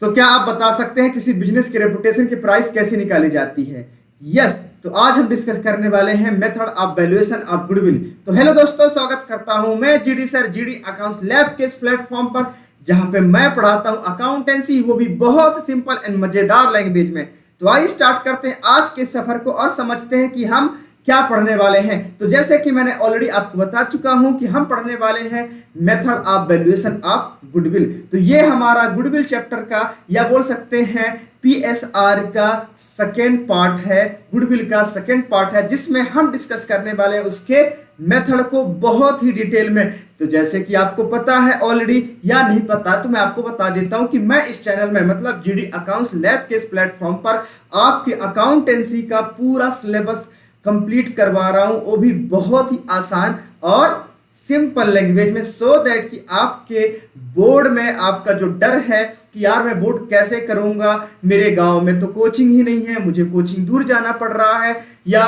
तो क्या आप बता सकते हैं किसी बिजनेस की रेपुटेशन की प्राइस कैसे निकाली जाती है? यस, तो आज हम डिस्कस करने वाले हैं method of valuation of goodwill. तो हेलो दोस्तों, स्वागत करता हूं मैं GD sir, GD accounts lab के इस प्लेटफॉर्म पर, जहां पे मैं पढ़ाता हूं अकाउंटेंसी, वो भी बहुत सिंपल एंड मजेदार लैंग्वेज में। तो आइए स्टार्ट करते हैं आज के सफर को और समझते हैं कि हम क्या पढ़ने वाले हैं। तो जैसे कि मैंने ऑलरेडी आपको बता चुका हूं कि हम पढ़ने वाले हैं method of valuation of goodwill. तो ये हमारा गुडविल चैप्टर का, या बोल सकते हैं पीएसआर का सेकेंड पार्ट है, गुडविल का सेकेंड पार्ट है, जिसमें हम डिस्कस करने वाले हैं उसके मेथड को बहुत ही डिटेल में। तो जैसे कि आपको पता है ऑलरेडी या नहीं पता, तो मैं आपको बता देता हूं कि मैं इस चैनल में, मतलब जीडी अकाउंट्स लैब के इस प्लेटफॉर्म पर आपके अकाउंटेंसी का पूरा सिलेबस कंप्लीट करवा रहा हूं, वो भी बहुत ही आसान और सिंपल लैंग्वेज में, सो दैट कि आपके बोर्ड में आपका जो डर है कि यार मैं बोर्ड कैसे करूंगा, मेरे गांव में तो कोचिंग ही नहीं है, मुझे कोचिंग दूर जाना पड़ रहा है, या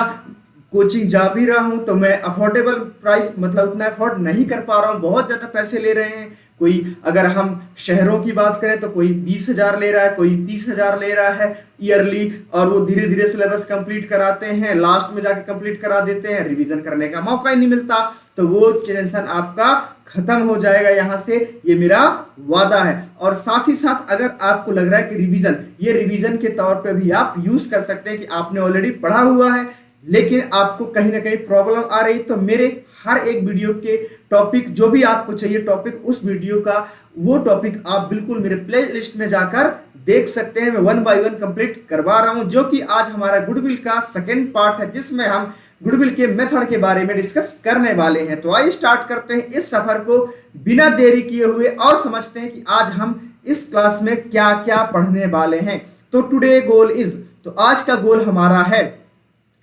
कोचिंग जा भी रहा हूं तो मैं अफोर्डेबल प्राइस, मतलब उतना अफोर्ड नहीं कर पा रहा हूं, बहुत ज़्यादा पैसे ले रहे हैं। कोई, अगर हम शहरों की बात करें तो कोई 20,000 ले रहा है, कोई 30,000 ले रहा है ईयरली, और वो धीरे धीरे सिलेबस कंप्लीट कराते हैं, लास्ट में जाके कंप्लीट करा देते हैं, रिवीजन करने का मौका ही नहीं मिलता। तो वो टेंशन आपका खत्म हो जाएगा यहाँ से, ये मेरा वादा है। और साथ ही साथ अगर आपको लग रहा है कि रिवीजन, ये रिवीजन के तौर पे भी आप यूज कर सकते हैं कि आपने ऑलरेडी पढ़ा हुआ है लेकिन आपको कहीं ना कहीं प्रॉब्लम आ रही, तो मेरे हर एक वीडियो के टॉपिक, जो भी आपको चाहिए टॉपिक, उस वीडियो का वो टॉपिक आप बिल्कुल मेरे प्ले लिस्ट में जाकर देख सकते हैं। मैं 1 बाय 1 कंप्लीट करवा रहा हूं, जो कि आज हमारा गुडविल का सेकेंड पार्ट है, जिसमें हम गुडविल के मेथड के बारे में डिस्कस करने वाले हैं। तो आइए स्टार्ट करते हैं इस सफर को बिना देरी किए हुए और समझते हैं कि आज हम इस क्लास में क्या क्या पढ़ने वाले हैं। तो टुडे गोल इज, तो आज का गोल हमारा है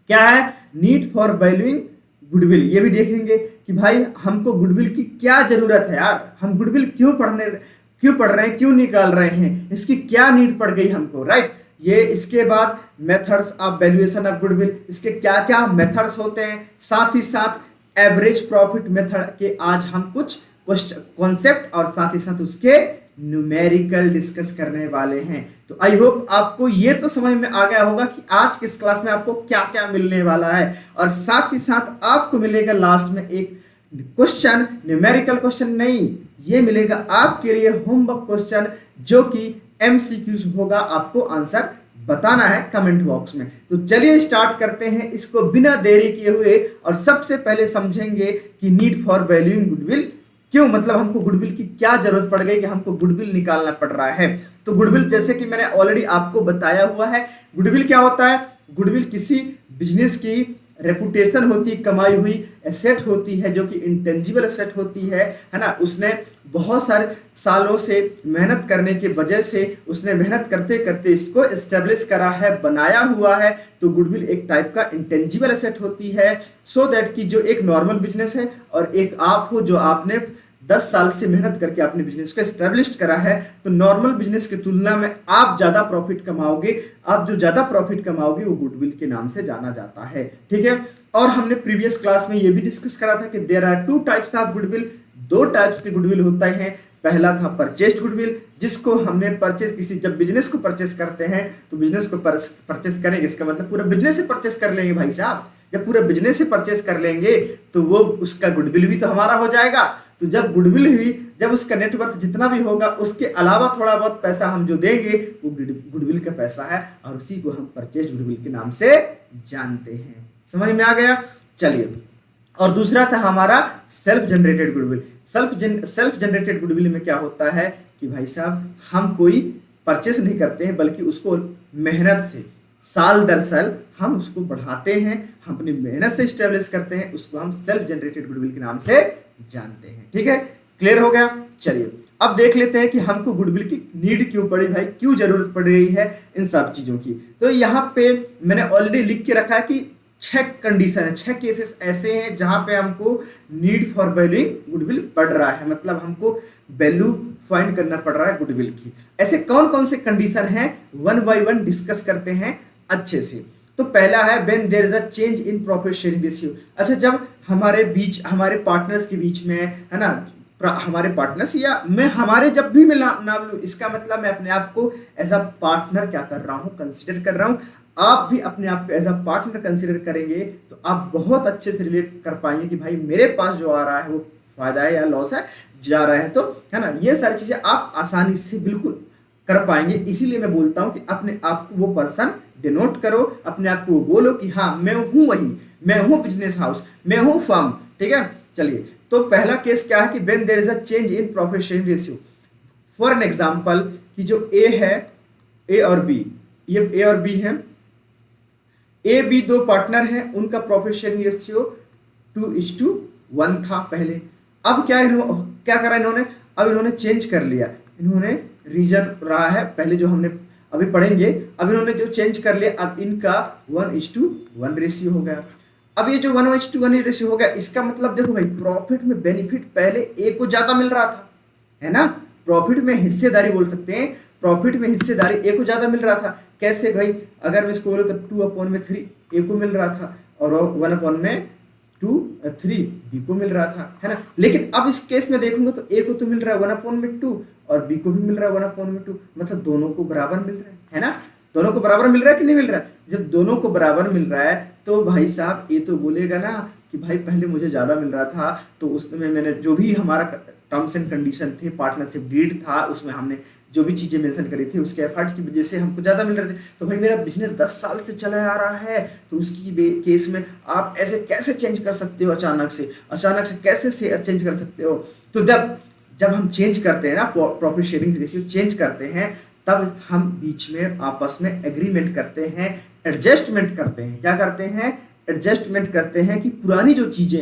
क्या है, नीड फॉर वैल्यूइंग गुडविल। ये भी देखेंगे कि भाई हमको गुडविल की क्या जरूरत है, यार हम गुडविल क्यों पढ़ रहे हैं, क्यों निकाल रहे हैं, इसकी क्या नीड पड़ गई हमको, राइट। ये इसके बाद methods of valuation of goodwill, इसके क्या क्या मेथड्स होते हैं, साथ ही साथ एवरेज प्रॉफिट मेथड के आज हम कुछ कॉन्सेप्ट और साथ ही साथ उसके न्यूमेरिकल डिस्कस करने वाले हैं। तो आई होप आपको ये तो समझ में आ गया होगा कि आज किस क्लास में आपको क्या क्या मिलने वाला है, और साथ ही साथ आपको मिलेगा लास्ट में एक क्वेश्चन, न्यूमेरिकल क्वेश्चन नहीं, ये मिलेगा आपके लिए होमवर्क क्वेश्चन, जो कि एमसीक्यूज होगा, आपको आंसर बताना है कमेंट बॉक्स में। तो चलिए स्टार्ट करते हैं इसको बिना देरी किए हुए, और सबसे पहले समझेंगे कि नीड फॉर वैल्यूइंग गुडविल क्यों, मतलब हमको गुडविल की क्या जरूरत पड़ गई कि हमको गुडविल निकालना पड़ रहा है। तो गुडविल, जैसे कि मैंने ऑलरेडी आपको बताया हुआ है, गुडविल क्या होता है, गुडविल किसी बिजनेस की रेपुटेशन होती, कमाई हुई एसेट होती है, जो कि इंटेंजिबल एसेट होती है ना। उसने बहुत सारे सालों से मेहनत करने की वजह से, उसने मेहनत करते करते इसको एस्टेब्लिश करा है, बनाया हुआ है। तो गुडविल एक टाइप का इंटेंजिबल एसेट होती है, सो दैट कि जो एक नॉर्मल बिजनेस है और एक आप हो जो आपने 10 साल से मेहनत करके अपने बिजनेस को एस्टेब्लिश करा है, तो नॉर्मल बिजनेस की तुलना में आप ज्यादा प्रॉफिट कमाओगे। आप जो ज्यादा प्रॉफिट कमाओगे वो गुडविल के नाम से जाना जाता है, ठीक है। और हमने प्रीवियस क्लास में ये भी डिस्कस करा था कि there are 2 types of goodwill, 2 types के गुडविल होता है। पहला था परचेस्ड गुडविल, जिसको हमने परचेस, किसी जब बिजनेस को परचेस करते हैं तो बिजनेस को परचेस करेंगे, इसका मतलब पूरा बिजनेस से परचेस कर लेंगे भाई साहब। जब पूरा बिजनेस से परचेस कर लेंगे तो वो उसका गुडविल भी तो हमारा हो जाएगा। तो जब गुडविल हुई, जब उसका नेटवर्थ जितना भी होगा उसके अलावा थोड़ा बहुत पैसा हम जो देंगे वो गुडविल का पैसा है, और उसी को हम परचेज गुडविल के नाम से जानते हैं। समझ में आ गया? चलिए, और दूसरा था हमारा self generated goodwill. Self generated goodwill में क्या होता है कि भाई साहब हम कोई परचेस नहीं करते हैं, बल्कि उसको मेहनत से साल दर साल हम उसको बढ़ाते हैं, हम अपनी मेहनत से स्टेब्लिश करते हैं, उसको हम सेल्फ जनरेटेड गुडविल के नाम से जानते हैं। ठीक है, क्लियर हो गया? चलिए अब देख लेते हैं कि हमको गुडविल की नीड क्यों पड़ी भाई, क्यों जरूरत पड़ रही है इन सब चीजों की। तो यहाँ पे मैंने ऑलरेडी लिख के रखा है कि 6 कंडीशन है, 6 केसेस ऐसे हैं जहां पे हमको नीड फॉर वैल्यूइंग गुडविल पड़ रहा है, मतलब हमको वैल्यू फाइंड करना पड़ रहा है गुडविल की। ऐसे कौन कौन से कंडीशन हैं, 1 बाय 1 डिस्कस करते हैं अच्छे से। तो पहला है when there is a change in profit sharing ratio. अच्छा, जब हमारे बीच, हमारे पार्टनर्स के बीच में है ना, हमारे पार्टनर्स, या मैं हमारे जब भी मैं नाम लूँ, इसका मतलब मैं अपने आप को एज अ पार्टनर क्या कर रहा हूँ, कंसिडर कर रहा हूँ। आप भी अपने आप को एज अ पार्टनर कंसिडर करेंगे तो आप बहुत अच्छे से रिलेट कर पाएंगे कि भाई मेरे पास जो आ रहा है वो फायदा है या लॉस है, जा रहा है तो, है ना। ये सारी चीजें आप आसानी से बिल्कुल कर पाएंगे। इसीलिए मैं बोलता हूं कि अपने आप को वो पर्सन डिनोट करो, अपने आप को वो बोलो कि हाँ मैं हूं वही, मैं हूं बिजनेस हाउस, मैं हूं फर्म। ठीक है, चलिए। तो पहला केस क्या है कि when there is a change in profit sharing ratio. For an example कि जो ए है, ए और बी, ये ए और बी है, ए बी दो पार्टनर हैं, उनका प्रॉफिट शेयरिंग रेशियो 2:1 था पहले। अब क्या करा इन्होंने, अब इन्होंने चेंज कर लिया। इन्होंने रीजन रहा है पहले जो हमने अभी पढ़ेंगे, अब इन्होंने जो चेंज कर लिया, अब इनका 1:1 रेशियो हो गया। अब ये जो 1:1 रेशियो हो गया, इसका मतलब देखो भाई, प्रॉफिट में बेनिफिट पहले ए को ज्यादा मिल रहा था, है ना। प्रॉफिट में हिस्सेदारी बोल सकते हैं, प्रॉफिट में हिस्सेदारी ए को ज्यादा मिल रहा था। कैसे भाई, अगर मैं इसको बोलूँ तो 2/3 ए को मिल रहा था और 1/3 बी को मिल रहा था, है ना। लेकिन अब इस केस में देखूंगा तो ए को तो मिल रहा है 1/2 और बी को भी मिल रहा है 1/2, मतलब दोनों को बराबर मिल रहा है ना। दोनों को बराबर मिल रहा है कि नहीं मिल रहा है। जब दोनों को बराबर मिल रहा है तो भाई साहब ये तो बोलेगा ना कि भाई पहले मुझे ज्यादा मिल रहा था, तो उसमें मैंने जो भी हमारा टर्म्स एंड कंडीशन थे, पार्टनरशिप डीड था, उसमें हमने जो भी चीजें मेंशन करी थी, उसके एफर्ट्स की वजह से हमको ज्यादा मिल रहे थे। तो भाई मेरा बिजनेस 10 साल से चला आ रहा है, तो उसकी केस में आप ऐसे कैसे चेंज कर सकते हो, अचानक से कैसे चेंज कर सकते हो। तो जब हम चेंज करते हैं ना, प्रॉफिट शेयरिंग रेशियो चेंज करते हैं, तब हम बीच में आपस में एग्रीमेंट करते हैं, एडजस्टमेंट करते हैं। क्या करते हैं, एडजस्टमेंट करते हैं कि पुरानी जो चीजें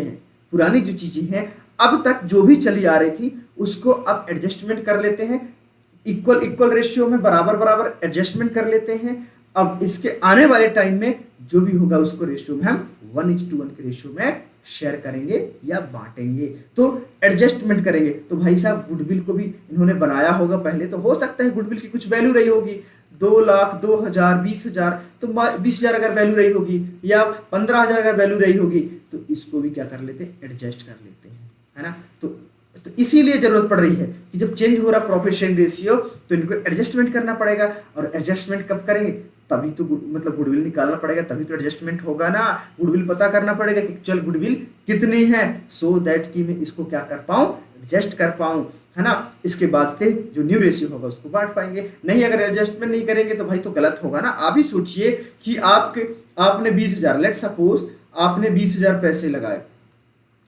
हैं अब तक जो भी चली आ रही थी उसको अब एडजस्टमेंट कर लेते हैं, इक्वल रेशियो में बराबर एडजस्टमेंट कर लेते हैं। अब इसके आने वाले टाइम में जो भी होगा उसको रेशियो में हम 1:1 के रेशियो में शेयर करेंगे या बांटेंगे, तो एडजस्टमेंट करेंगे। तो भाई साहब गुडविल को भी इन्होंने बनाया होगा पहले, तो हो सकता है गुडविल की कुछ वैल्यू रही होगी, 2 लाख, 2,000, 20,000, तो 20,000 अगर वैल्यू रही होगी या 15,000 अगर वैल्यू रही होगी, तो इसको भी क्या कर लेते हैं, एडजस्ट कर लेते हैं, है ना। तो इसीलिए जरूरत पड़ रही है कि जब चेंज हो रहा प्रॉफिट शेयरिंग रेशियो तो इनको एडजस्टमेंट करना पड़ेगा। और एडजस्टमेंट कब करेंगे, तभी तो मतलब गुडविल निकालना पड़ेगा, तभी तो एडजस्टमेंट होगा ना। गुडविल पता करना पड़ेगा कि चल गुडविल कितनी है, सो दैट कि मैं इसको क्या कर पाऊं, एडजस्ट कर पाऊं, है ना। इसके बाद से जो न्यू रेशियो होगा उसको बांट पाएंगे। नहीं, अगर एडजस्टमेंट नहीं करेंगे तो भाई तो गलत होगा ना। आप ही सोचिए कि आपने 20,000, लेट सपोज आपने 20,000 पैसे लगाए,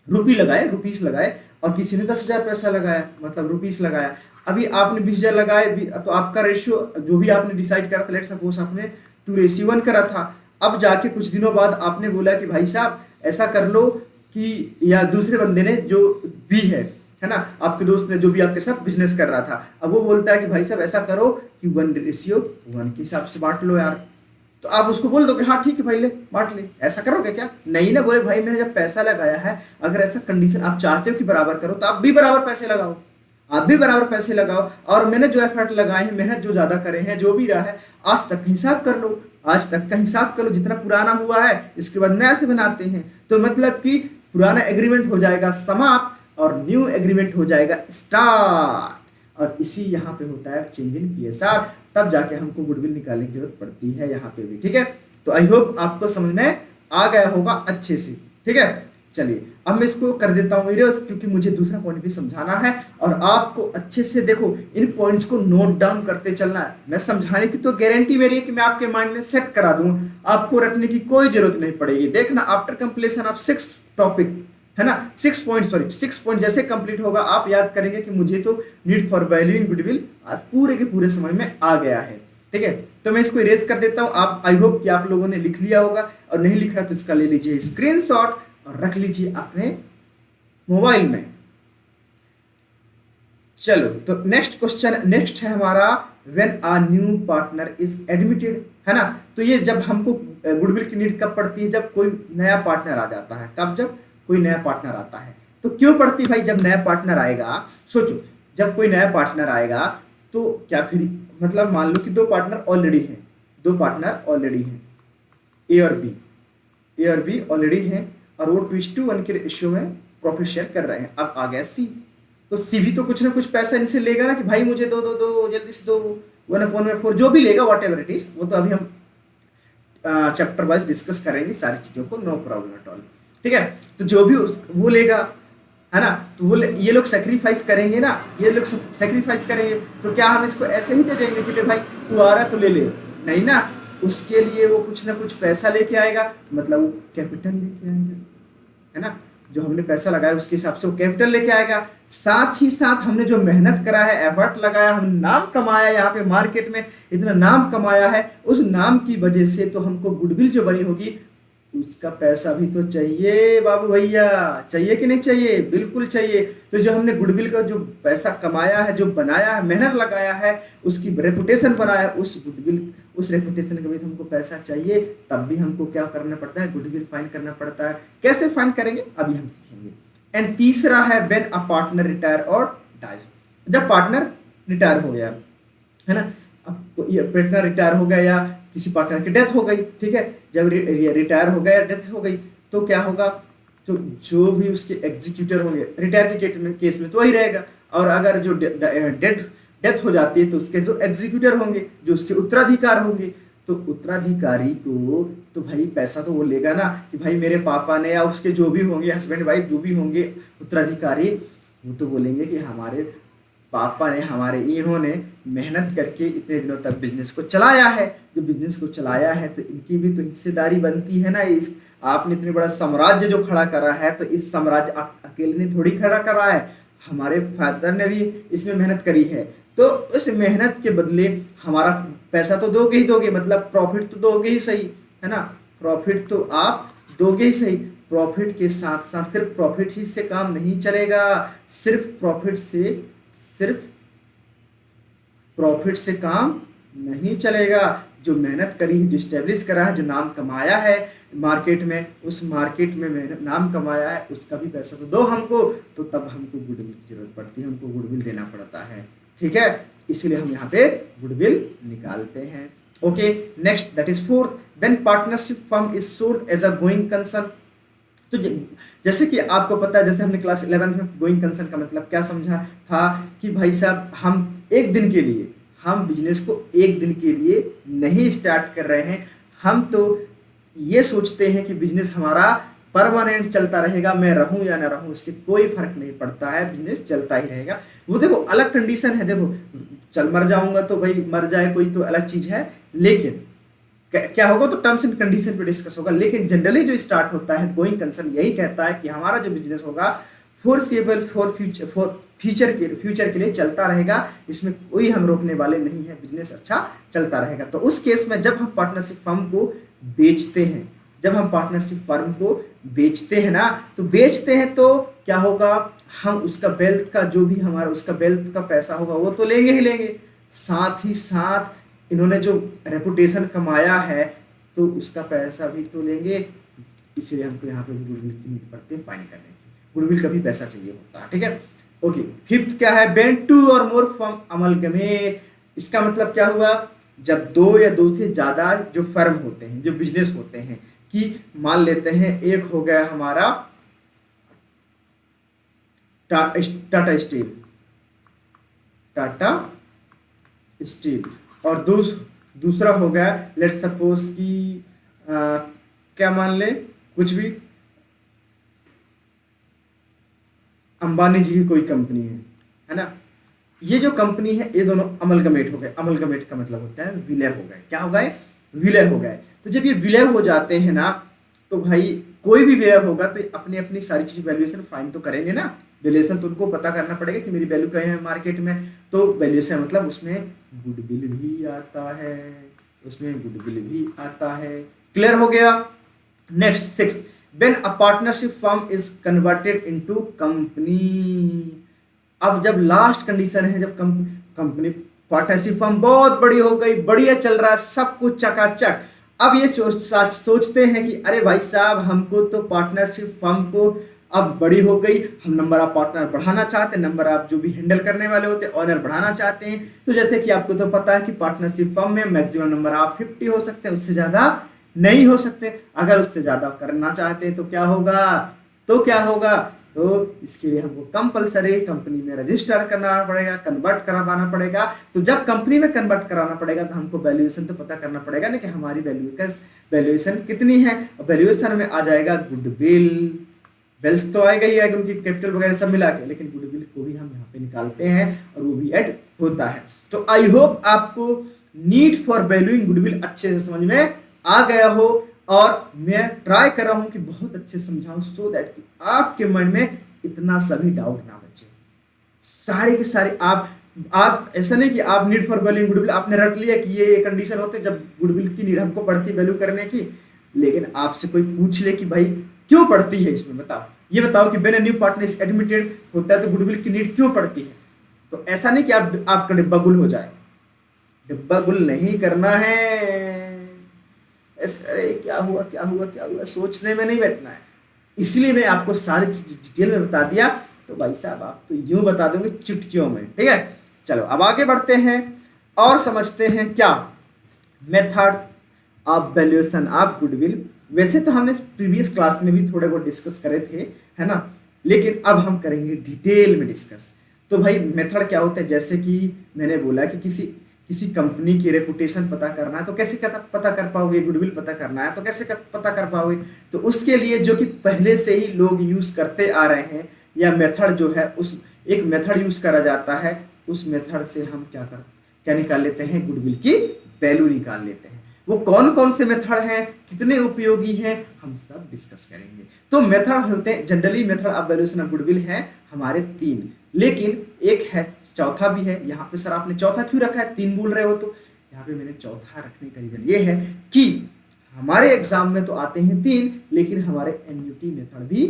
रुपीस लगाए, और किसी ने 10,000 पैसा लगाया, मतलब रुपीस लगाया। अभी आपने 20,000 लगाए, तो आपका रेशियो जो भी आपने डिसाइड करा था, लेट सपोज आपने 2:1 करा था। अब जाके कुछ दिनों बाद आपने बोला कि भाई साहब ऐसा कर लो कि, या दूसरे बंदे ने जो बी है ना, आपके दोस्त ने जो भी आपके साथ बिजनेस कर रहा था, अब वो बोलता है कि भाई साहब ऐसा करो कि 1:1 के हिसाब से बांट लो यार। तो आप उसको बोल दो कि हाँ ठीक है भाई, ले बांट ले। ऐसा करोगे क्या? नहीं ना। बोले भाई मैंने जब पैसा लगाया है, अगर ऐसा कंडीशन आप चाहते हो कि बराबर करो, तो आप भी बराबर पैसे लगाओ, और मैंने जो एफर्ट लगाए हैं, मेहनत जो ज्यादा करे हैं, जो भी रहा है, आज तक का हिसाब कर लो, जितना पुराना हुआ है इसके बाद नया से बनाते हैं। तो मतलब कि पुराना एग्रीमेंट हो जाएगा समाप्त और न्यू एग्रीमेंट हो जाएगा स्टार्ट। और इसी यहाँ पे होता है चेंज इन PSR, तब जाके हमको गुडविल निकालने की जरूरत पड़ती है यहाँ पे भी। ठीक है, तो आई होप आपको समझ में आ गया होगा अच्छे से। ठीक है, चलिए अब मैं इसको कर देता हूँ इरेज, क्योंकि मुझे दूसरा पॉइंट भी समझाना है और आपको अच्छे से देखो इन पॉइंट्स को नोट डाउन करते चलना है। मैं समझाने की तो गारंटी मेरी है कि मैं आपके माइंड में सेट करा दूं, आपको रखने की कोई जरूरत नहीं पड़ेगी। देखना आफ्टर कंप्लीशन ऑफ 6 टॉपिक, है ना, 6 पॉइंट जैसे कंप्लीट होगा आप याद करेंगे कि मुझे तो नीड फॉर वैल्यूइंग गुडविल आज पूरे के पूरे समझ में आ गया है। ठीक है, तो मैं इसको इरेज कर देता हूं। आप आई होप कि आप लोगों ने लिख लिया होगा, और नहीं लिखा तो इसका ले लीजिए स्क्रीनशॉट और रख लीजिए अपने मोबाइल में। चलो, तो नेक्स्ट है हमारा when a new partner is admitted, है ना। तो ये जब हमको गुडविल की नीड कब पड़ती है, जब कोई नया पार्टनर आ जाता है। कब? जब कोई नया पार्टनर आता है। तो क्यों पड़ती भाई? जब नया पार्टनर आएगा, सोचो जब कोई नया पार्टनर आएगा तो क्या फिर मतलब मान लो कि दो पार्टनर ऑलरेडी हैं, ए और बी ऑलरेडी हैं, और वो 2:1 के रेशियो में प्रॉफिट शेयर कर रहे हैं। अब आ गया सी, तो सीवी तो कुछ ना कुछ पैसा इनसे लेगा ना कि भाई मुझे दो दो दो जल्दी से दो, 1/4 जो भी लेगा वॉट एवर इट इज, वो तो अभी हम चैप्टर वाइज डिस्कस करेंगे सारी चीजों को, नो प्रॉब्लम एट ऑल। ठीक है, तो जो भी वो लेगा, है ना, तो ये लोग सेक्रीफाइस करेंगे ना, ये लोग सेक्रीफाइस करेंगे, तो क्या हम इसको ऐसे ही दे देंगे कि ले भाई तू आ रहा तो ले ले? नहीं ना, उसके लिए वो कुछ ना कुछ पैसा लेके आएगा, मतलब वो कैपिटल लेके आएगा, है ना, जो हमने पैसा लगाया उसके हिसाब से वो कैपिटल लेके आएगा। साथ ही साथ हमने जो मेहनत करा है, एफर्ट लगाया, हम नाम कमाया, यहाँ पे मार्केट में इतना नाम कमाया है, उस नाम की वजह से तो हमको गुडविल जो बनी होगी उसका पैसा भी तो चाहिए बाबू भैया, चाहिए कि नहीं चाहिए? बिल्कुल चाहिए। तो जो हमने गुडविल का जो पैसा कमाया है, जो बनाया है, मेहनत लगाया है, उसकी रेपुटेशन बनाया है, उस गुडविल, उस रेपुटेशन के भी हमको पैसा चाहिए, तब भी हमको क्या करना पड़ता है? गुडविल फाइन करना पड़ता है। कैसे फाइन करेंगे अभी हम सीखेंगे। एंड तीसरा है व्हेन अ पार्टनर रिटायर और डाइज, जब पार्टनर रिटायर हो गया, है ना, अब पार्टनर रिटायर हो गया या किसी पार्टनर की डेथ हो गई, ठीक है, जब रिटायर हो गया, डेथ हो गई, तो क्या होगा? तो जो भी उसके एग्जीक्यूटर होंगे, रिटायर के केस में तो वही रहेगा, और अगर जो डेथ हो जाती है तो उसके जो एग्जीक्यूटर होंगे, जो उसके उत्तराधिकार होंगे, तो उत्तराधिकारी को तो भाई पैसा तो वो लेगा ना कि भाई मेरे पापा ने या उसके जो भी होंगे, हस्बैंड वाइफ जो भी होंगे उत्तराधिकारी, वो तो बोलेंगे कि हमारे पापा ने, हमारे इन्होंने मेहनत करके इतने दिनों तक बिजनेस को चलाया है, जो बिजनेस को चलाया है तो इनकी भी तो हिस्सेदारी बनती है ना। इस आपने इतने बड़ा साम्राज्य जो खड़ा करा है, तो इस साम्राज्य आप अकेले ने थोड़ी खड़ा करा है, हमारे फादर ने भी इसमें मेहनत करी है, तो उस मेहनत के बदले हमारा पैसा तो दोगे ही दोगे, मतलब प्रॉफिट तो दोगे ही सही, है ना, प्रॉफिट तो आप दोगे ही सही। प्रॉफिट के साथ साथ सिर्फ प्रॉफिट ही से काम नहीं चलेगा, सिर्फ प्रॉफिट से काम नहीं चलेगा। जो मेहनत करी है, जो स्टेब्लिश करा है, जो नाम कमाया है मार्केट में, उस मार्केट में मेहनत नाम कमाया है, उसका भी पैसा तो दो हमको, तो तब हमको गुडविल की जरूरत पड़ती है, हमको गुडविल देना पड़ता है। ठीक है, इसलिए हम यहाँ पे गुडविल निकालते हैं। Okay, next that is fourth, when partnership firm is sold as a going concern. तो जैसे कि आपको पता है, जैसे हमने क्लास 11th में गोइंग कंसर्न का मतलब क्या समझा था कि भाई साहब हम एक दिन के लिए, हम बिजनेस को एक दिन के लिए नहीं स्टार्ट कर रहे हैं, हम तो ये सोचते हैं कि बिजनेस हमारा परमानेंट चलता रहेगा, मैं रहूं या ना रहूं इससे कोई फर्क नहीं पड़ता है, बिजनेस चलता ही रहेगा। वो देखो अलग कंडीशन है, देखो चल मर जाऊंगा तो भाई मर जाए कोई तो अलग चीज है, लेकिन क्या होगा तो टर्म्स एंड कंडीशन पे डिस्कस होगा, लेकिन जनरली जो स्टार्ट होता है गोइंग कंसर्न यही कहता है कि हमारा जो बिजनेस होगा फोरसेबल फॉर फ्यूचर के लिए चलता रहेगा, इसमें कोई हम रोकने वाले नहीं है, बिजनेस अच्छा चलता रहेगा। तो उस केस में जब हम पार्टनरशिप फर्म को बेचते हैं, जब हम पार्टनरशिप फर्म को बेचते हैं ना, तो बेचते हैं तो क्या होगा, हम उसका वेल्थ का जो भी हमारा उसका वेल्थ का पैसा होगा वो तो लेंगे ही लेंगे, साथ ही साथ इन्होंने जो रेपुटेशन कमाया है तो उसका पैसा भी तो लेंगे, इसलिए हमको यहाँ पे गुडविल की नीड पड़ती है फाइन करने की, गुडविल का भी पैसा चाहिए होता है। ठीक है, ओके, फिफ्थ क्या है, व्हेन टू और मोर फर्म अमलगमेट। इसका मतलब क्या हुआ, जब दो या दो से ज्यादा जो फर्म होते हैं, जो बिजनेस होते हैं, कि मान लेते हैं एक हो गया हमारा टाटा स्टील और दूसरा हो गया लेट सपोज कि क्या मान ले, कुछ भी अंबानी जी की कोई कंपनी है ना, ये जो कंपनी है ये दोनों अमलगमेट हो गए। अमलगमेट का मतलब होता है विलय हो गए, क्या हो गए, विलय हो गए। तो जब ये विलय हो जाते हैं ना, तो भाई कोई भी विलय होगा तो अपनी अपनी सारी चीज वैल्यूएशन फाइंड तो करेंगे ना, वैल्यूएशन तो उनको पता करना पड़ेगा कि मेरी वैल्यू क्या है मार्केट में, तो वैल्यूएशन मतलब उसमें गुडविल भी आता है, उसमें गुडविल भी आता है। क्लियर हो गया। Next six, when a partnership firm is converted into company. अब जब लास्ट कंडीशन है, जब कंपनी पार्टनरशिप फर्म बहुत बड़ी हो गई, बढ़िया चल रहा है, सब कुछ चकाचक, अब ये सोचते हैं कि अरे भाई साहब हमको तो पार्टनरशिप फर्म को अब बड़ी हो गई, हम नंबर ऑफ पार्टनर बढ़ाना चाहते हैं, नंबर ऑफ जो भी हैंडल करने वाले होते हैं ऑनर बढ़ाना चाहते हैं। तो जैसे कि आपको तो पता है कि पार्टनरशिप फर्म में मैक्सिमम नंबर ऑफ 50 हो सकते हैं, उससे ज्यादा नहीं हो सकते। अगर उससे ज्यादा करना चाहते हैं तो क्या होगा, तो इसके लिए हमको कंपलसरी कंपनी में रजिस्टर करना पड़ेगा, कन्वर्ट करवाना पड़ेगा। तो जब कंपनी में कन्वर्ट कराना पड़ेगा तो हमको वैल्यूएशन तो पता करना पड़ेगा ना कि हमारी वैल्यूएशन कितनी है। वैल्यूएशन में आ जाएगा गुडविल, वेल्थ तो आएगा ही आएगा उनकी कैपिटल वगैरह सब मिला के, लेकिन गुडविल को भी हम यहाँ पे निकालते हैं और वो भी ऐड होता है। तो आई होप आपको नीड फॉर वैल्यूइंग गुडविल अच्छे से समझ में आ गया हो, और मैं ट्राई कर रहा हूं कि बहुत अच्छे समझाऊं सो दैट कि आपके मन में इतना सभी डाउट ना बचे। सारे के सारे आप ऐसा नहीं कि आप नीड फॉर वैल्यूइंग गुडविल आपने रट लिया कि ये कंडीशन होते जब गुडविल की नीड हमको पड़ती वैल्यू करने की, लेकिन आपसे कोई पूछ ले कि भाई क्यों पड़ती है इसमें, बताओ ये बताओ कि when a new partner is admitted होता है तो गुडविल की नीड क्यों पड़ती है। तो ऐसा नहीं कि आपका डिब्बा गुल हो जाए, डिब्बा गुल नहीं करना है। अरे क्या हुआ क्या हुआ क्या हुआ सोचने में नहीं बैठना है, इसलिए मैं आपको सारी चीज डिटेल में बता दिया। तो भाई साहब आप तो यूं बता दोगे चुटकियों में, ठीक है। चलो अब आगे बढ़ते हैं और समझते हैं क्या methods of valuation of goodwill. वैसे तो हमने प्रीवियस क्लास में भी थोड़े बहुत डिस्कस करे थे, है ना, लेकिन अब हम करेंगे डिटेल में डिस्कस। तो भाई मेथड क्या होता है, जैसे कि मैंने बोला कि किसी कंपनी की रेपुटेशन पता करना है तो कैसे पता कर पाओगे, गुडविल पता करना है तो कैसे पता कर पाओगे। तो उसके लिए जो कि पहले से ही लोग यूज करते आ रहे हैं या मेथड जो है, उस एक मेथड यूज करा जाता है, उस मेथड से हम क्या निकाल लेते हैं, गुडविल की वैल्यू निकाल लेते हैं। वो कौन कौन से मेथड हैं, कितने उपयोगी हैं, हम सब डिस्कस करेंगे। तो मेथड होते हैं generally, method of valuation of goodwill है हमारे 3, लेकिन एक है चौथा भी है। यहाँ पे सर आपने चौथा क्यों रखा है, 3 बोल रहे हो, तो यहाँ पे मैंने चौथा रखने का रीजन ये है कि हमारे एग्जाम में तो आते हैं 3, लेकिन हमारे एनयूटी मेथड भी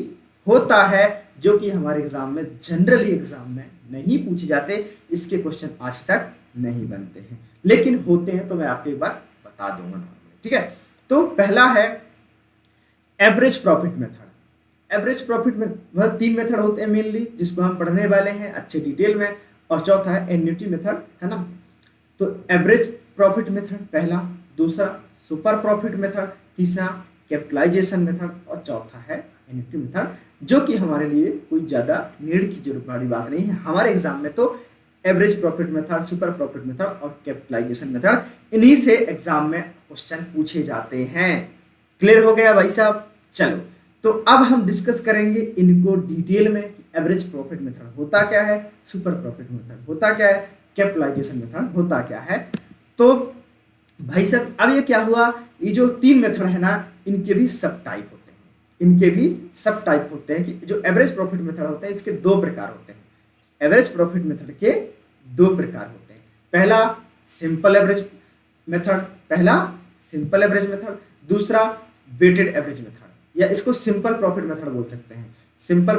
होता है जो कि हमारे एग्जाम में जनरली एग्जाम में नहीं पूछे जाते, इसके क्वेश्चन आज तक नहीं बनते हैं, लेकिन होते हैं तो मैं आपको एक बार बता दूंगा, ठीक है। तो पहला है average profit method. Average profit में 3 मेथड होते हैं मेनली, जिसको हम पढ़ने वाले हैं अच्छे डिटेल में, और चौथा है एन्युटी मेथड, है ना। तो एवरेज प्रॉफिट मेथड पहला, दूसरा सुपर प्रॉफिट मेथड, तीसरा कैपिटलाइजेशन मेथड, और चौथा है एन्युटी मेथड, जो कि हमारे लिए कोई ज्यादा नीड की जरूरत वाली बात नहीं है। हमारे एग्जाम में तो average profit method, super profit method और कैपिटलाइजेशन मेथड, इन्हीं से एग्जाम में क्वेश्चन पूछे जाते हैं। क्लियर हो गया भाई साहब। चलो तो अब हम डिस्कस करेंगे इनको डिटेल में कि एवरेज प्रॉफिट मेथड होता क्या है, सुपर प्रॉफिट मेथड होता क्या है, कैपिटलाइजेशन मेथड होता क्या है। तो भाई साहब अब ये क्या हुआ, ये जो 3 मेथड है ना, इनके भी सब टाइप होते हैं, इनके भी सब टाइप होते हैं। कि जो एवरेज प्रॉफिट मेथड होते हैं इसके 2 प्रकार होते हैं। एवरेज प्रॉफिट मेथड के 2 प्रकार होते हैं। पहला सिंपल एवरेज मेथड, दूसरा वेटेड एवरेज मेथड, या इसको सिंपल प्रॉफिट मेथड बोल सकते हैं। सिंपल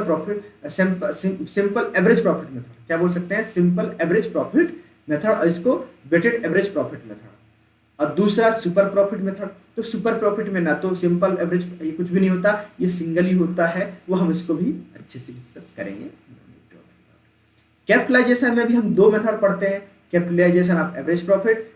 एवरेज प्रॉफिट मेथड क्या बोल सकते हैं, सिंपल एवरेज प्रॉफिट मेथड, और इसको वेटेड एवरेज प्रॉफिट मेथड। और दूसरा सुपर प्रॉफिट मेथड। तो सुपर प्रॉफिट में ना तो सिंपल एवरेज ये कुछ भी नहीं होता, ये सिंगल ही होता है, वो हम इसको भी अच्छे से डिस्कस करेंगे। कैपिटलाइजेशन में भी हम 2 मेथड पढ़ते हैं, कैपिटलाइजेशन ऑफ एवरेज प्रॉफिट,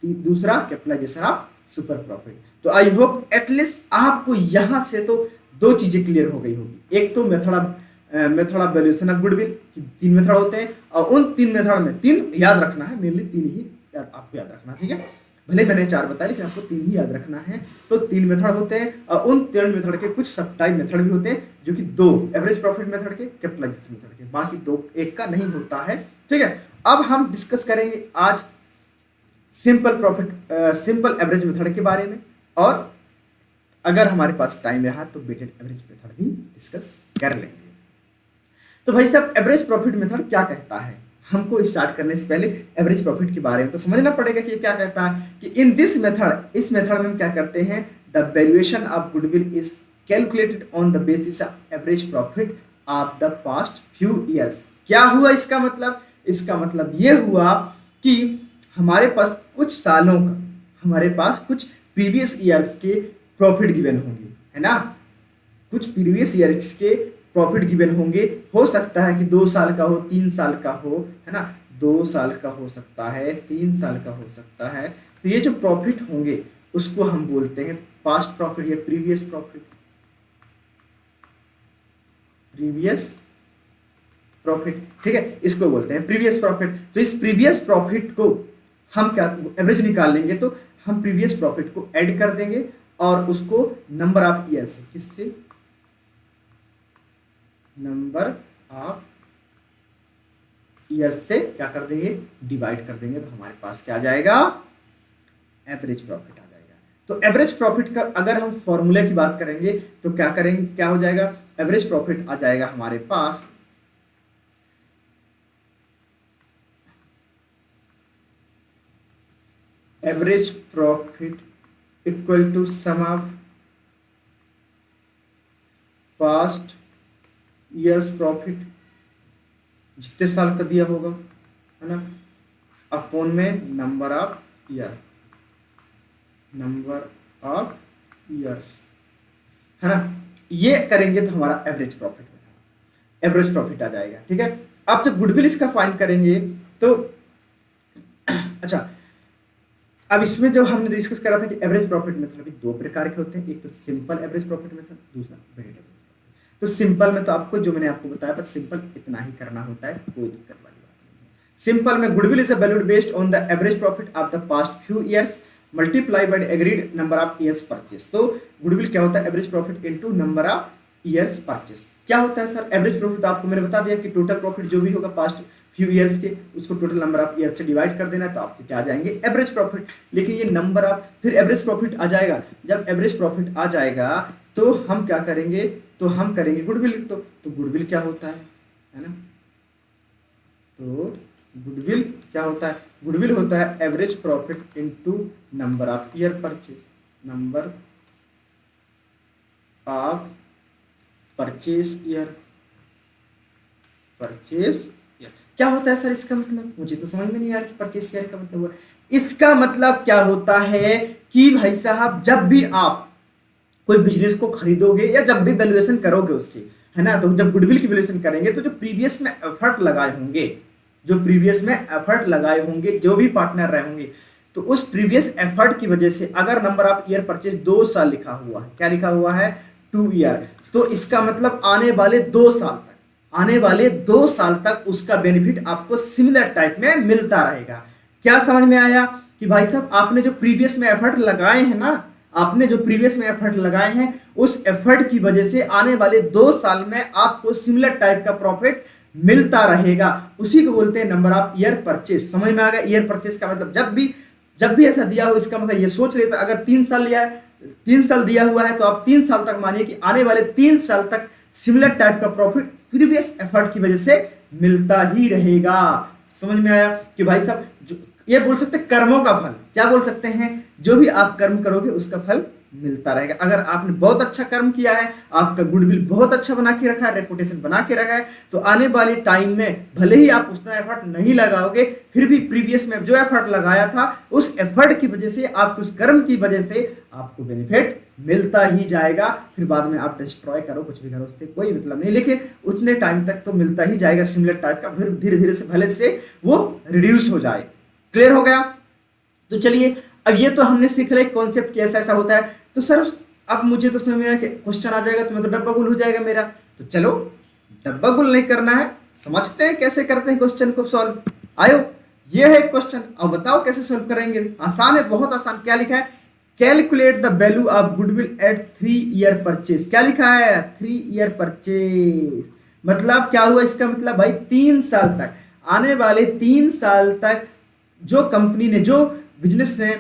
दूसरा कैपिटलाइजेशन ऑफ सुपर प्रॉफिट। तो आई होप एटलीस्ट आपको यहां से तो 2 चीजें क्लियर हो गई होगी। एक तो method of valuation of goodwill, 3 method होते हैं, और उन 3 मेथड में 3 याद रखना है, मेनली 3 ही आपको याद रखना, ठीक है। भले मैंने 4 बताया, लेकिन आपको 3 ही याद रखना है। तो 3 मेथड होते हैं, और उन 3 मेथड के कुछ सब टाइप मेथड भी होते हैं, जो कि 2 एवरेज प्रॉफिट मेथड के, कैपिटलाइजेशन मेथड के, बाकी 2 एक का नहीं होता है, ठीक है। अब हम डिस्कस करेंगे आज सिंपल एवरेज मेथड के बारे में, और अगर हमारे पास टाइम रहा तो वेटेड एवरेज मेथड भी डिस्कस कर लेंगे। तो भाई साहब एवरेज प्रॉफिट मेथड क्या कहता है, हमको स्टार्ट करने से पहले एवरेज प्रॉफिट के बारे में तो समझना पड़ेगा कि ये क्या कहता है। कि इन दिस मेथड, इस मेथड में हम क्या करते हैं, the valuation of goodwill is calculated on the basis of average profit of the past few years. क्या हुआ इसका मतलब, इसका मतलब ये हुआ कि हमारे पास कुछ सालों का, हमारे पास कुछ प्रीवियस ईयर्स के प्रॉफिट गिवन होंगे, है ना, कुछ प्रीवियस ईयर्स के प्रॉफिट गिवन होंगे। हो सकता है कि 2 साल का हो, 3 साल का हो, है ना, 2 साल का हो सकता है, 3 साल का हो सकता है। तो ये जो प्रॉफिट होंगे उसको हम बोलते हैं पास्ट प्रॉफिट या प्रीवियस प्रॉफिट, प्रीवियस प्रॉफिट, ठीक है, इसको बोलते हैं प्रीवियस प्रॉफिट। तो इस प्रीवियस प्रॉफिट को हम क्या एवरेज निकाल लेंगे, तो हम प्रीवियस प्रॉफिट को ऐड कर देंगे और उसको नंबर ऑफ ईयर से, किससे, नंबर ऑफ ईयर से क्या कर देंगे, डिवाइड कर देंगे। तो हमारे पास क्या आ जाएगा, एवरेज प्रॉफिट आ जाएगा। तो एवरेज प्रॉफिट का अगर हम फॉर्मूला की बात करेंगे तो क्या करेंगे, क्या हो जाएगा, एवरेज प्रॉफिट आ जाएगा हमारे पास average profit equal to sum of past years profit, जितने साल का दिया होगा, है ना, अपॉन में number of year, number of years, है ना। ये करेंगे तो हमारा एवरेज प्रॉफिट, एवरेज प्रॉफिट आ जाएगा, ठीक है। अब जब गुडविल इसका फाइंड करेंगे तो अच्छा, अब इसमें जो हमने डिस्कस करा था कि एवरेज प्रॉफिट मेथड अभी दो प्रकार के होते हैं, एक तो सिंपल एवरेज प्रॉफिट मेथड, दूसरा वेटेड एवरेज प्रॉफिट। तो सिंपल में तो आपको जो मैंने आपको बताया, बस सिंपल इतना ही करना होता है, कोई दिक्कत वाली बात नहीं है। सिंपल में goodwill is valued based on the average profit of the past few years multiply by agreed number of years purchase. तो गुडविल क्या होता है, average profit into number of years purchase. क्या होता है सर एवरेज प्रॉफिट, आपको मैंने बता दिया कि टोटल प्रॉफिट जो भी होगा पास्ट फ्यू ईयर्स के, उसको टोटल नंबर ऑफ ईयर से डिवाइड कर देना, तो आपको क्या आ जाएंगे, एवरेज प्रॉफिट। लेकिन ये नंबर ऑफ, फिर एवरेज प्रॉफिट आ जाएगा, जब एवरेज प्रॉफिट आ जाएगा तो हम क्या करेंगे, तो हम करेंगे गुडविल। तो गुडविल क्या होता है ना, तो गुडविल क्या होता है, गुडविल होता है average profit into number of year purchase, number of purchase year, purchase year. क्या होता है सर इसका मतलब, मुझे तो समझ में नहीं आ रहा कि परचेज ईयर का मतलब हुआ। इसका मतलब क्या होता है कि भाई साहब, जब भी आप कोई बिजनेस को खरीदोगे या जब भी वैल्यूएशन करोगे उसकी, है ना, तो जब गुडविल की वैल्यूएशन करेंगे तो जो प्रीवियस में एफर्ट लगाए होंगे, जो प्रीवियस में एफर्ट लगाए होंगे जो भी पार्टनर रहे होंगे, तो उस प्रीवियस एफर्ट की वजह से अगर नंबर ऑफ ईयर परचेज 2 साल लिखा हुआ है, क्या लिखा हुआ है, 2 ईयर, तो इसका मतलब आने वाले 2 साल तक, आने वाले 2 साल तक उसका बेनिफिट आपको सिमिलर टाइप में मिलता रहेगा। क्या समझ में आया कि भाई साहब आपने जो प्रीवियस में एफर्ट लगाए हैं ना, आपने जो प्रीवियस में एफर्ट लगाए हैं, उस एफर्ट की वजह से आने वाले 2 साल में आपको सिमिलर टाइप का प्रॉफिट मिलता रहेगा। उसी को बोलते हैं नंबर ऑफ ईयर परचेज। समझ में आ गया, ईयर परचेज का मतलब जब भी ऐसा दिया हो, इसका मतलब ये सोच लेता, अगर 3 साल लिया है, 3 साल दिया हुआ है, तो आप 3 साल तक मानिए कि आने वाले 3 साल तक सिमिलर टाइप का प्रॉफिट प्रीवियस एफर्ट की वजह से मिलता ही रहेगा। समझ में आया कि भाई साहब, ये बोल सकते हैं कर्मों का फल, क्या बोल सकते हैं, जो भी आप कर्म करोगे उसका फल मिलता रहेगा। अगर आपने बहुत अच्छा कर्म किया है, आपका गुडविल बहुत अच्छा बना के रखा है, रेपुटेशन बना के रखा है, तो आने वाले टाइम में भले ही आप उतना एफर्ट नहीं लगाओगे, फिर भी प्रीवियस में जो एफर्ट लगाया था, उस एफर्ट की वजह से, आपके उस कर्म की वजह से आपको बेनिफिट मिलता ही जाएगा। फिर बाद में आप डिस्ट्रॉय करो, कुछ भी करो, उससे कोई मतलब नहीं, लेकिन उतने टाइम तक तो मिलता ही जाएगा सिमिलर टाइप का, फिर धीरे धीरे से भले से वो रिड्यूस हो जाए। क्लियर हो गया। तो चलिए, अब ये तो हमने सीख लिया कॉन्सेप्ट कैसा ऐसा होता है। तो सर अब मुझे तो समझ में आया कि क्वेश्चन आ जाएगा तो मैं तो डब्बा गुल हो जाएगा मेरा। तो चलो, डब्बा गुल नहीं करना है, समझते हैं कैसे करते हैं क्वेश्चन को सॉल्व। आयो, ये है क्वेश्चन, अब बताओ कैसे सॉल्व करेंगे। आसान है, बहुत आसान। क्या लिखा है, calculate the value of goodwill at 3 year purchase. क्या लिखा है, 3 ईयर परचेज। मतलब क्या हुआ इसका मतलब भाई, 3 साल तक, आने वाले 3 साल तक जो कंपनी ने, जो बिजनेस ने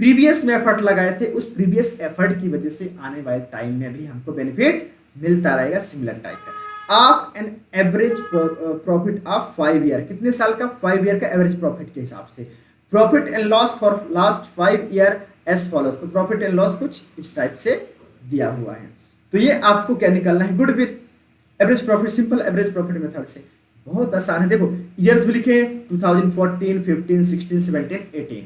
प्रीवियस में एफर्ट लगाए थे, उस प्रीवियस एफर्ट की वजह से आने वाले टाइम में भी हमको बेनिफिट मिलता रहेगा सिमिलर टाइप का। Of an average profit of 5 year, कितने साल का, 5 ईयर का एवरेज प्रॉफिट के हिसाब से। Profit and loss for last 5 year as follows. तो प्रॉफिट एंड लॉस कुछ इस टाइप से दिया हुआ है। तो ये आपको क्या निकालना है, goodwill average profit, simple average profit method से। बहुत आसान है। देखो ईयर्स भी लिखे हैं, 2014, 15, 16, 17, 18।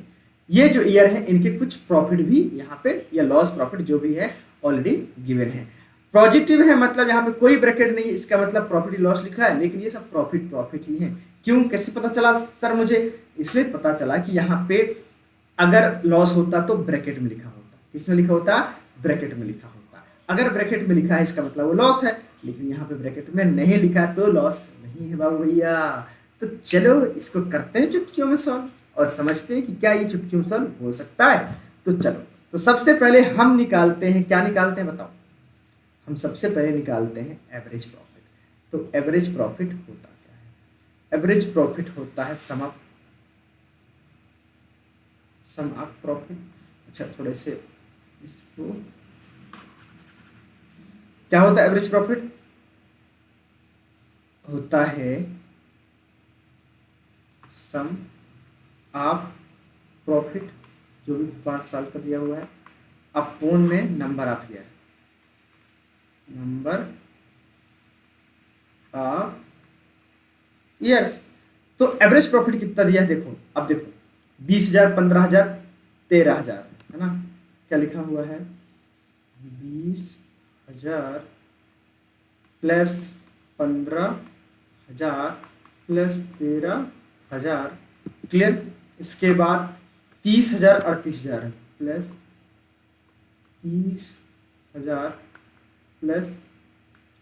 ये जो ईयर है, इनके कुछ प्रॉफिट भी यहाँ पे, या लॉस प्रॉफिट जो भी है ऑलरेडी गिवन है। पॉजिटिव है, मतलब यहाँ पे कोई ब्रैकेट नहीं, इसका मतलब प्रॉफिट लॉस लिखा है, लेकिन ये सब प्रॉफिट ही है। क्यों, कैसे पता चला सर मुझे, इसलिए पता चला कि यहाँ पे अगर लॉस होता तो ब्रैकेट में लिखा होता। किसमें लिखा होता, ब्रैकेट में लिखा होता। अगर ब्रैकेट में लिखा है इसका मतलब वो लॉस है, लेकिन यहाँ पे ब्रैकेट में नहीं लिखा है तो लॉस नहीं नहीं है बाबू भैया। तो चलो इसको करते हैं चुटकियों में सॉल्व और समझते हैं कि क्या ये चुटकियों में सॉल्व हो सकता है। तो चलो, तो सबसे पहले हम निकालते हैं, क्या निकालते हैं बताओ? हम सबसे पहले निकालते हैं एवरेज प्रॉफिट। तो एवरेज प्रॉफिट होता क्या है? एवरेज प्रॉफिट होता है सम ऑफ प्रॉफिट। अच्छा, थोड़े से इसको, क्या होता है एवरेज प्रॉफिट? होता है सम ऑफ प्रॉफिट, जो भी 5 साल का दिया हुआ है, अपॉन में number of year, number of years. तो एवरेज प्रॉफिट कितना दिया है देखो, अब देखो 20,000, 15,000, 13,000, है ना? क्या लिखा हुआ है? 20,000 प्लस 15,000 प्लस 13,000, क्लियर? इसके बाद 30,000 और 30,000 प्लस 30,000 प्लस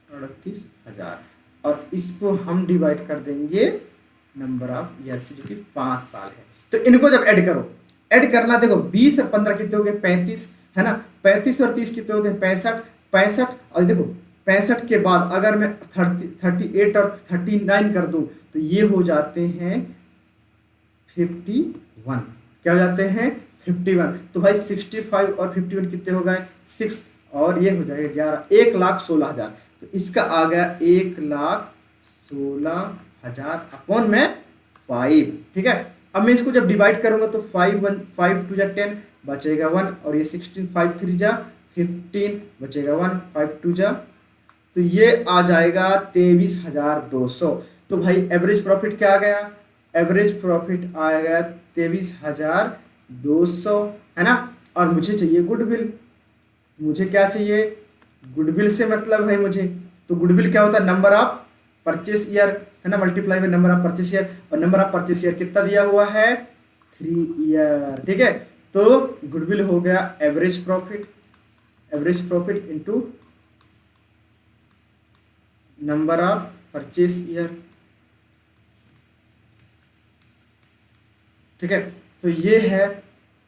38,000, और इसको हम डिवाइड कर देंगे नंबर ऑफ ईयर से, जो कि 5 साल है। तो इनको जब ऐड करो, ऐड करना, देखो 20 और 15 कितने हो गए? 35, है ना? 35 और 30 कितने होते हैं? 65, 65। और देखो 65 के बाद अगर मैं 38 और 39 कर दूं तो ये हो जाते हैं 51। क्या हो जाते हैं? 51। तो भाई 65 और 51 कितने हो गए? 6, और ये हो जाएगा 11, 1,16,000। तो इसका आ गया 1,16,000 अपॉन में 5, ठीक है? अब मैं इसको जब डिवाइड करूंगा तो 5 2 जा 10 बचेगा 1, और ये 16, 5 3 जा 15 बचेगा 1, 5 2 जा, तो ये आ जाएगा 23,200। तो भाई एवरेज प्रॉफिट क्या आ गया? एवरेज प्रॉफिट आ गया 23,200, है ना? और मुझे चाहिए गुडविल। मुझे क्या चाहिए? गुडविल से मतलब है मुझे, तो गुडविल क्या होता है? नंबर ऑफ परचेस ईयर, है ना? Multiply by number of purchase year, और नंबर ऑफ परचेस ईयर कितना दिया हुआ है? 3 ईयर, ठीक है? तो गुडविल हो गया average profit, average profit into number of purchase year, ठीक है? तो ये है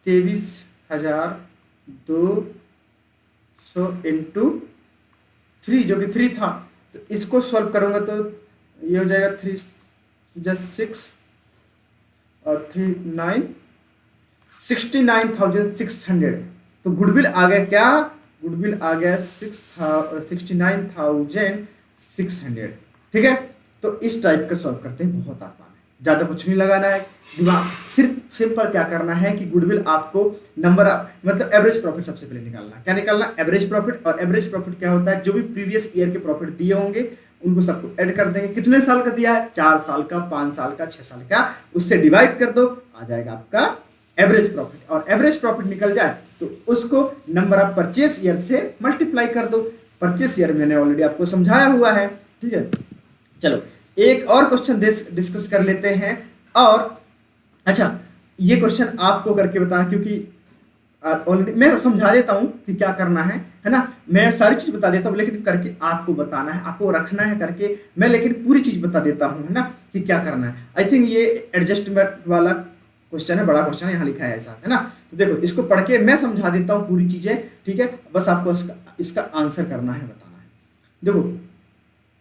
23,200 इंटू 3, जो कि 3 था। तो इसको सॉल्व करूंगा तो ये हो जाएगा 3 6 और 3 9, 69,600। तो गुडविल आ गया क्या? गुडविल आ गया 69,600, ठीक है? तो इस टाइप का सॉल्व करते हैं, बहुत आसान है, ज़्यादा कुछ नहीं लगाना है दिमाग, सिर्फ सिंपल क्या करना है कि गुडविल आपको नंबर मतलब एवरेज प्रॉफिट सबसे पहले निकालना। क्या निकालना? Average profit. और एवरेज प्रॉफिट क्या होता है? जो भी प्रीवियस ईयर के प्रॉफिट दिए होंगे उनको सबको ऐड कर देंगे। कितने साल का दिया है? 4 साल का, 5 साल का, 6 साल का, उससे डिवाइड कर दो, आ जाएगा आपका एवरेज प्रॉफिट। और एवरेज प्रॉफिट निकल जाए तो उसको नंबर ऑफ परचेस ईयर से मल्टीप्लाई कर दो। परचेस ईयर मैंने ऑलरेडी आपको समझाया हुआ है, ठीक है? चलो एक और क्वेश्चन डिस्कस कर लेते हैं। और अच्छा, ये क्वेश्चन आपको करके बताना, क्योंकि ऑलरेडी मैं समझा देता हूं कि क्या करना है ना? मैं सारी चीज बता देता हूं, लेकिन करके आपको बताना है, आपको रखना है करके मैं, लेकिन पूरी चीज बता देता हूं, है ना, कि क्या करना है। आई थिंक ये एडजस्टमेंट वाला क्वेश्चन है, बड़ा क्वेश्चन है, यहाँ लिखा है ऐसा, है ना? तो देखो इसको पढ़ के मैं समझा देता हूँ पूरी चीजें, ठीक है? बस आपको इसका आंसर करना है, बताना है। देखो,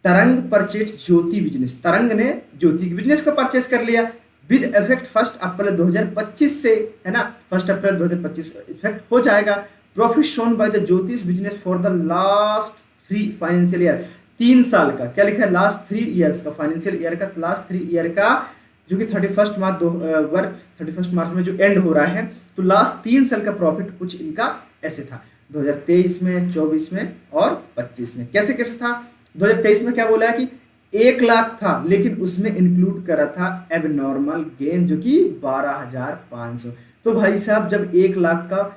तरंग परचेज ज्योति बिजनेस, तरंग ने ज्योति के बिजनेस को परचेस कर लिया विद इफेक्ट 1 अप्रैल 2025 से, है ना? 1 अप्रैल 2025 इफेक्ट हो जाएगा। प्रॉफिट शोन बाय द ज्योतिष business for the last 3 financial year, 3 साल का, क्या लिखा है? लास्ट 3 ईयर्स का, फाइनेंशियल ईयर का लास्ट 3 ईयर का, जो कि 31 मार्च में जो एंड हो रहा है, तो लास्ट 3 साल का प्रॉफिट कुछ इनका ऐसे था, 2023 में, 24 में और 25 में। कैसे कैसे था? 2023 में क्या बोला है कि 1 लाख था, लेकिन उसमें इंक्लूड करा था एबनॉर्मल गेन, जो कि 12,500। तो भाई साहब, जब 1 लाख का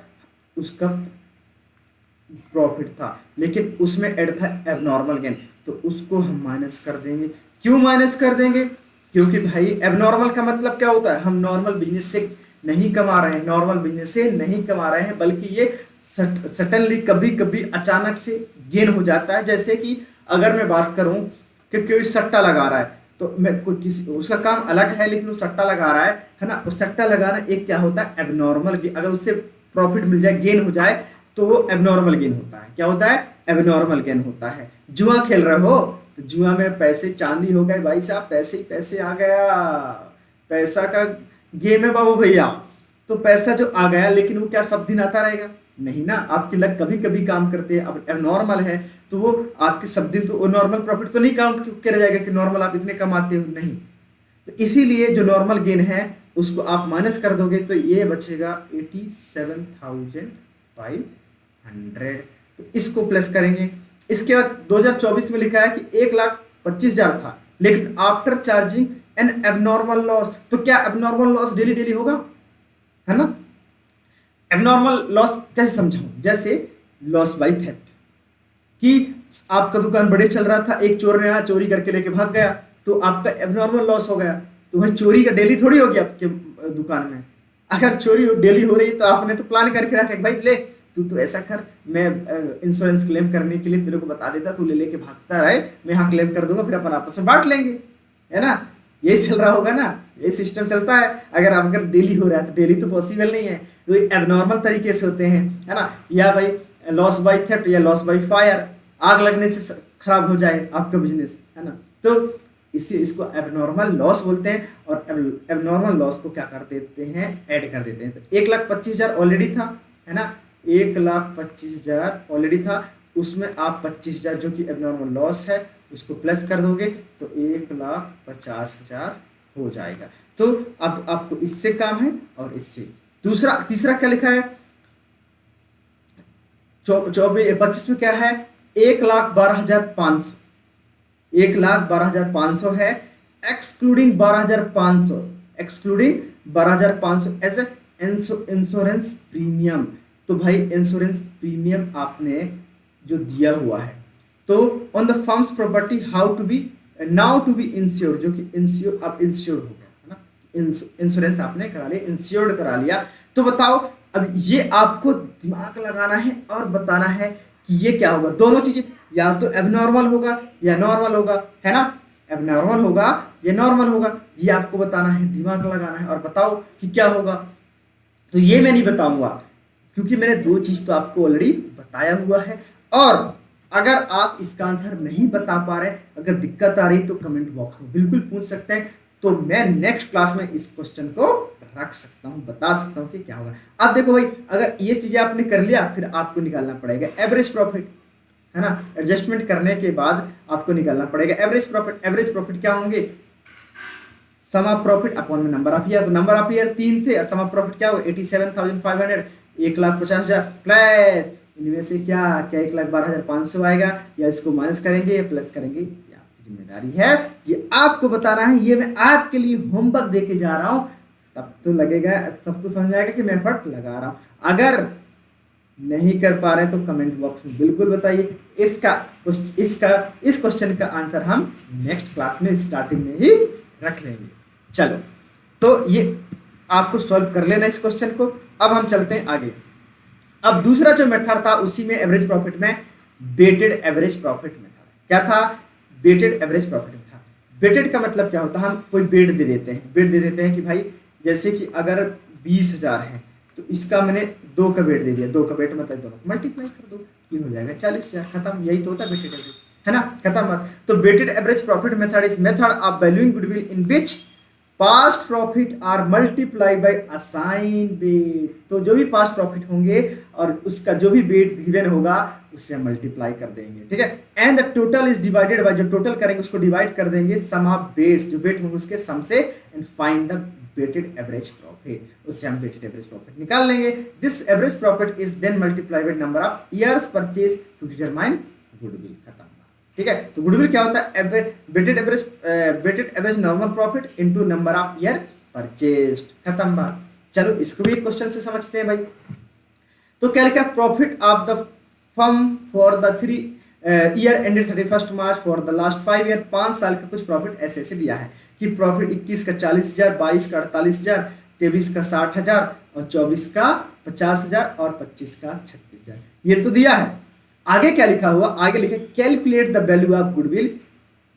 उसका प्रॉफिट था, लेकिन उसमें ऐड था एबनॉर्मल गेन, तो उसको हम माइनस कर देंगे। क्यों माइनस कर देंगे? क्योंकि भाई एबनॉर्मल का मतलब क्या होता है? हम नॉर्मल बिजनेस से नहीं कमा रहे हैं, नॉर्मल बिजनेस से नहीं कमा रहे हैं, बल्कि ये सडनली कभी कभी अचानक से गेन हो जाता है। जैसे कि अगर मैं बात करूं कि कोई सट्टा लगा रहा है, तो मैं कोई किसी उसका काम अलग है, लेकिन वो सट्टा लगा रहा है ना। उस सट्टा लगाना एक क्या होता है, एबनॉर्मल। अगर उससे प्रॉफिट मिल जाए, गेन हो जाए, तो वो एबनॉर्मल गेन होता है। क्या होता है? एबनॉर्मल गेन होता है। जुआ खेल रहे हो तो जुआ में पैसे चांदी हो गए भाई साहब, पैसे ही पैसे आ गया, पैसा का गेम है बाबू भैया। तो पैसा जो आ गया, लेकिन वो क्या सब दिन आता रहेगा? नहीं ना, आपकी लक कभी कभी काम करते हैं। अब नॉर्मल है तो वो आपके सब दिन तो वो नॉर्मल प्रॉफिट तो नहीं काउंट किया जाएगा कि नॉर्मल आप इतने कमाते हो, नहीं। तो इसीलिए जो नॉर्मल गेन है उसको आप माइनस कर दोगे तो ये बचेगा 87,500। तो इसको प्लस करेंगे। इसके बाद 2024 में लिखा है कि 1,25,000 था, लेकिन after charging N abnormal loss. तो क्या एबनॉर्मल लॉस डेली डेली होगा? है ना। एबनॉर्मल लॉस कैसे समझाऊं? जैसे लॉस बाय थेफ्ट, कि आपका दुकान बड़े चल रहा था, एक चोर ने आया, चोरी करके लेके भाग गया, तो आपका एबनॉर्मल लॉस हो गया। तो भाई चोरी का डेली थोड़ी होगी आपके दुकान में। अगर चोरी डेली हो रही तो आपने तो प्लान करके रखा भाई ले तू तो ऐसा कर, मैं इंश्योरेंस क्लेम करने के लिए तेरे को बता देता, तू ले लेके भागता रहे, मैं यहाँ क्लेम कर दूंगा, फिर अपन आपस में बांट लेंगे, है ना। यही चल रहा होगा ना, ये सिस्टम चलता है। अगर डेली हो रहा है तो डेली तो पॉसिबल नहीं है, तो ये एबनॉर्मल तरीके से होते हैं, है ना। या भाई लॉस बाय थेफ्ट या लॉस बाय फायर, आग लगने से खराब हो जाए आपका बिजनेस, है ना। तो इसको एबनॉर्मल लॉस बोलते हैं। और एबनॉर्मल लॉस को क्या कर देते हैं, ऐड कर देते हैं। तो 1,25,000 ऑलरेडी था, है ना, 1,25,000 ऑलरेडी था, उसमें आप 25,000 जो कि एबनॉर्मल लॉस है उसको प्लस कर दोगे तो 1,50,000 हो जाएगा। तो अब आपको इससे काम है और इससे। तीसरा क्या लिखा है 25 में क्या है, 1,12,500, 1,12,500 है, excluding 12,500, excluding 12,500 as a insurance premium. तो भाई इंश्योरेंस प्रीमियम आपने जो दिया हुआ है, तो on the firm's property how to be now to be insured, जो कि इंश्योर अब इंश्योर्ड हो गया, है ना। इंश्योरेंस आपने करा लिया, इंश्योर्ड करा लिया। तो बताओ अब ये आपको दिमाग लगाना है और बताना है कि ये क्या होगा। दोनों चीजें, या तो एबनॉर्मल होगा या नॉर्मल होगा, है ना। एबनॉर्मल होगा या नॉर्मल होगा, ये आपको बताना है, दिमाग लगाना है और बताओ कि क्या होगा। तो ये मैं नहीं बताऊंगा क्योंकि मैंने दो चीज तो आपको ऑलरेडी बताया हुआ है। और अगर आप इसका आंसर नहीं बता पा रहे, अगर दिक्कत आ रही तो कमेंट बॉक्स में बिल्कुल पूछ सकते हैं, तो मैं नेक्स्ट क्लास में इस क्वेश्चन को रख सकता हूं, बता सकता हूं कि क्या होगा। अब देखो भाई, अगर ये चीजें आपने कर लिया, फिर आपको निकालना पड़ेगा एवरेज प्रॉफिट, है ना। एडजस्टमेंट करने के बाद आपको निकालना पड़ेगा एवरेज प्रॉफिट। एवरेज प्रॉफिट क्या होंगे, सम ऑफ प्रॉफिट अपॉन में नंबर ऑफ ईयर। तो नंबर ऑफ ईयर 3 थे, सम ऑफ प्रॉफिट क्या हो 87,500, 1,50,000 प्लस इनमें से क्या 1,12,500 आएगा, या इसको माइनस करेंगे या प्लस करेंगे, ये आपकी जिम्मेदारी है, ये आपको बताना है। ये मैं आपके लिए होमवर्क दे के जा रहा हूं, तब तो लगेगा, सब तो समझ आएगा कि मैं एफर्ट लगा रहा हूं। अगर नहीं कर पा रहे तो कमेंट बॉक्स में बिल्कुल बताइए। इस क्वेश्चन का आंसर हम नेक्स्ट क्लास में स्टार्टिंग में ही रख लेंगे। चलो, तो ये आपको सॉल्व कर लेना इस क्वेश्चन को। अब हम चलते हैं आगे। अब दूसरा जो मेथड था उसी में एवरेज प्रॉफिट में वेटेड एवरेज प्रॉफिट मेथड। क्या था, वेटेड एवरेज प्रॉफिट था। वेटेड का मतलब क्या होता है, हम कोई वेट दे देते हैं, वेट दे देते हैं कि भाई जैसे कि अगर 20,000 है तो इसका मैंने 2 का वेट दे दिया, 2 का वेट मतलब दोनों मल्टीप्लाई कर दो, ये हो जाएगा 40,000, खत्म। यही तो होता है वेटेड एवरेज, है ना, खत्म बात। तो weighted average profit method is method of valuing goodwill in which past profit are multiply by assign weight. तो जो भी पास्ट प्रॉफिट होंगे और उसका जो भी वेट गिवन होगा उससे हम मल्टीप्लाई कर देंगे, ठीक है। And the total is divided by, जो टोटल करेंगे उसको डिवाइड कर देंगे सम ऑफ वेट्स, जो वेट होंगे उसके सम से, and find the weighted average profit, उससे हम वेटेड एवरेज प्रॉफिट निकाल लेंगे। This average profit is then multiplied by number of years purchase to determine goodwill, खत्म। ठीक है, तो गुडविल क्या होता है, weighted average normal profit into number of year purchased, खत्म बात। चलो इसको भी एक क्वेश्चन से समझते हैं भाई। तो क्या लिखा, profit of the firm for the 3 year ended 31 March for the last 5 year, 5 साल का कुछ प्रॉफिट ऐसे ऐसे दिया है कि प्रॉफिट 21 का 40,000, 22 का 48,000, 23 का 60,000 और 24 का 50,000 और 25 का 36,000, ये तो दिया है। आगे क्या लिखा हुआ, आगे लिखे calculate the value of goodwill